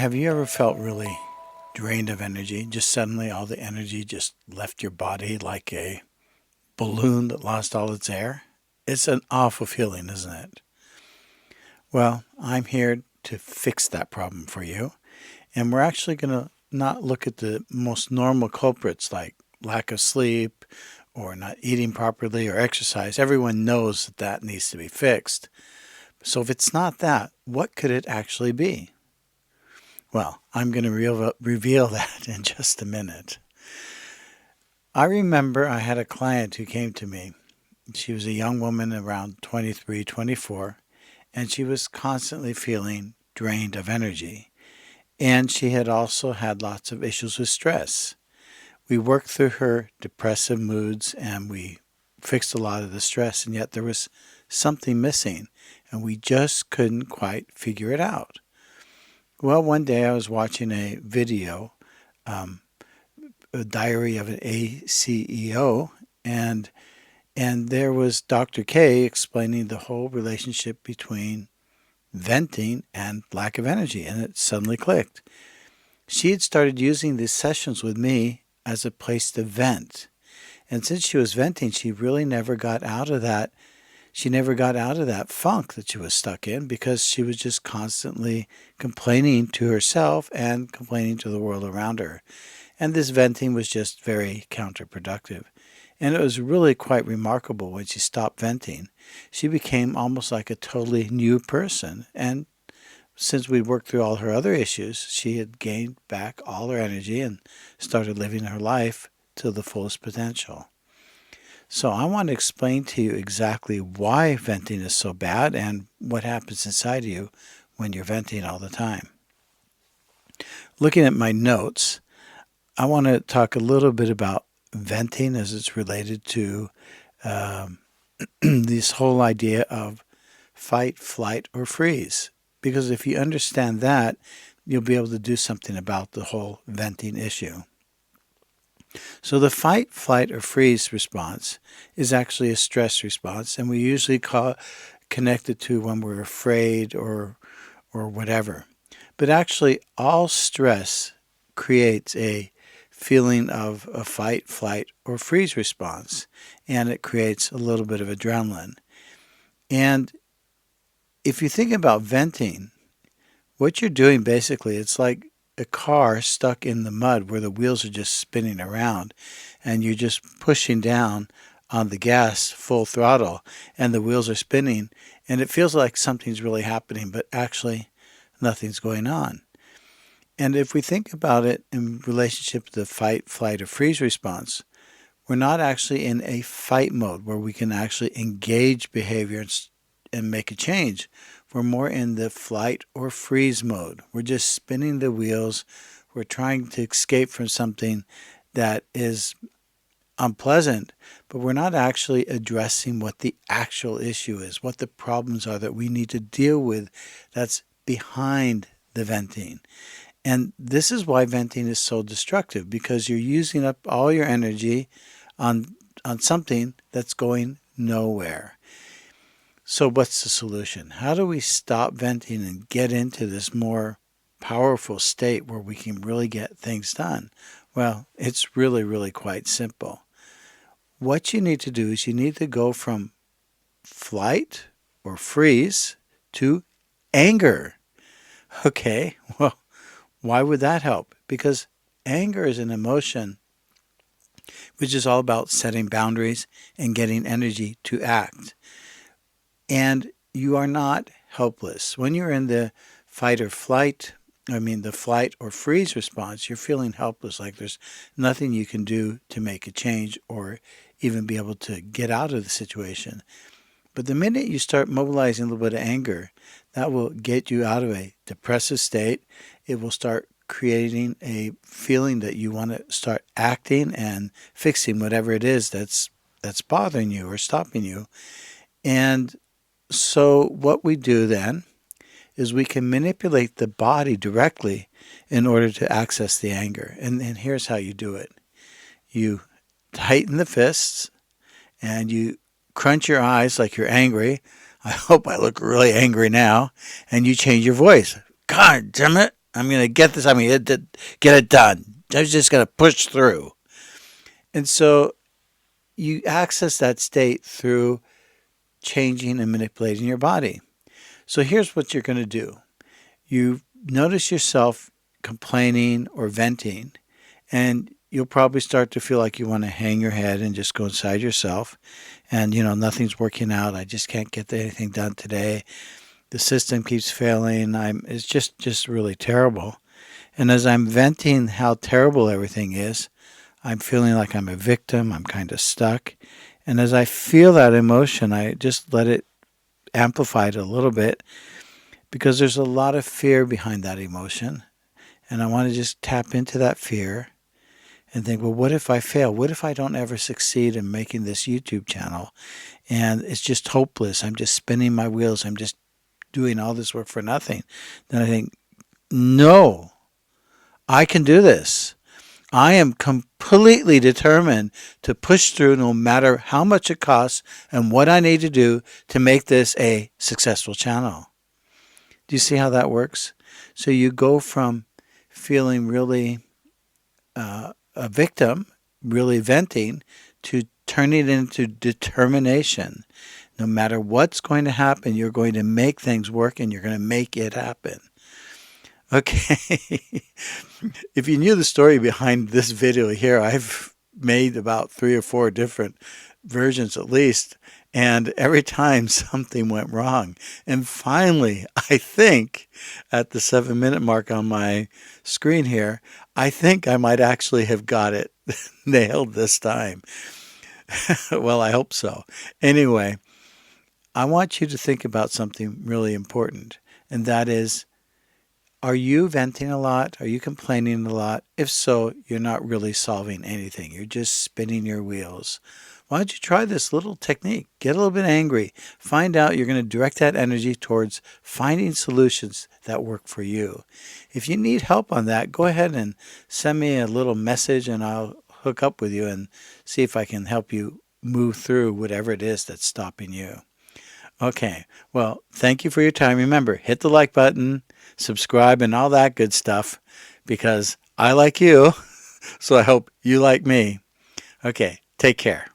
Have you ever felt really drained of energy? Just suddenly all the energy just left your body like a balloon that lost all its air? It's an awful feeling, isn't it? Well, I'm here to fix that problem for you. And we're actually going to not look at the most normal culprits like lack of sleep or not eating properly or exercise. Everyone knows that that needs to be fixed. So if it's not that, what could it actually be? Well, I'm going to reveal that in just a minute. I remember I had a client who came to me. She was a young woman around 23, 24, and she was constantly feeling drained of energy. And she had also had lots of issues with stress. We worked through her depressive moods and we fixed a lot of the stress, and yet there was something missing, and we just couldn't quite figure it out. Well, one day I was watching a video, um, a diary of an ACEO, and there was Dr. K explaining the whole relationship between venting and lack of energy, and it suddenly clicked. She had started using these sessions with me as a place to vent. And since she was venting, she really never got out of that. She never got out of that funk that she was stuck in because she was just constantly complaining to herself and complaining to the world around her. And this venting was just very counterproductive. And it was really quite remarkable when she stopped venting. She became almost like a totally new person. And since we'd worked through all her other issues, she had gained back all her energy and started living her life to the fullest potential. So I want to explain to you exactly why venting is so bad and what happens inside of you when you're venting all the time. Looking at my notes, I want to talk a little bit about venting as it's related to um, this whole idea of fight, flight, or freeze. Because if you understand that, you'll be able to do something about the whole venting issue. So the fight, flight, or freeze response is actually a stress response, and we usually connect it to when we're afraid or whatever. But actually, all stress creates a feeling of a fight, flight, or freeze response, and it creates a little bit of adrenaline. And if you think about venting, what you're doing basically, it's like a car stuck in the mud where the wheels are just spinning around and you're just pushing down on the gas full throttle and the wheels are spinning and it feels like something's really happening, but actually nothing's going on. And if we think about it in relationship to the fight, flight, or freeze response, we're not actually in a fight mode where we can actually engage behavior and make a change. We're more in the flight or freeze mode. We're just spinning the wheels. We're trying to escape from something that is unpleasant, but we're not actually addressing what the actual issue is, what the problems are that we need to deal with that's behind the venting. And this is why venting is so destructive, because you're using up all your energy on something that's going nowhere. So what's the solution? How do we stop venting and get into this more powerful state where we can really get things done? Well, it's really, really quite simple. What you need to do is you need to go from flight or freeze to anger. Okay, well, why would that help? Because anger is an emotion which is all about setting boundaries and getting energy to act. And you are not helpless. When you're in the the flight or freeze response, you're feeling helpless, like there's nothing you can do to make a change or even be able to get out of the situation. But the minute you start mobilizing a little bit of anger, that will get you out of a depressive state. It will start creating a feeling that you want to start acting and fixing whatever it is that's bothering you or stopping you. And so what we do then is we can manipulate the body directly in order to access the anger. And here's how you do it. You tighten the fists and you crunch your eyes like you're angry. I hope I look really angry now. And you change your voice. God damn it. I'm going to get this. I'm going to get it done. I'm just going to push through. And so you access that state through changing and manipulating your body. So here's what you're going to do. You notice yourself complaining or venting, and you'll probably start to feel like you want to hang your head and just go inside yourself. And, nothing's working out. I just can't get anything done today. The system keeps failing. It's just really terrible. And as I'm venting how terrible everything is, I'm feeling like I'm a victim. I'm kind of stuck. And as I feel that emotion, I just let it amplify it a little bit, because there's a lot of fear behind that emotion. And I want to just tap into that fear and think, well, what if I fail? What if I don't ever succeed in making this YouTube channel? And it's just hopeless. I'm just spinning my wheels. I'm just doing all this work for nothing. Then I think, no, I can do this. I am completely determined to push through no matter how much it costs and what I need to do to make this a successful channel. Do you see how that works? So you go from feeling really a victim, really venting, to turning it into determination. No matter what's going to happen, you're going to make things work and you're going to make it happen. Okay. If you knew the story behind this video here, I've made about 3 or 4 different versions at least, and every time something went wrong. And finally, I think at the 7-minute mark on my screen here, I think I might actually have got it nailed this time. Well, I hope so. Anyway, I want you to think about something really important, and that is, are you venting a lot? Are you complaining a lot? If so, you're not really solving anything. You're just spinning your wheels. Why don't you try this little technique? Get a little bit angry. Find out you're going to direct that energy towards finding solutions that work for you. If you need help on that, go ahead and send me a little message and I'll hook up with you and see if I can help you move through whatever it is that's stopping you. Okay, well, thank you for your time. Remember, hit the like button, subscribe, and all that good stuff, because I like you, so I hope you like me. Okay, take care.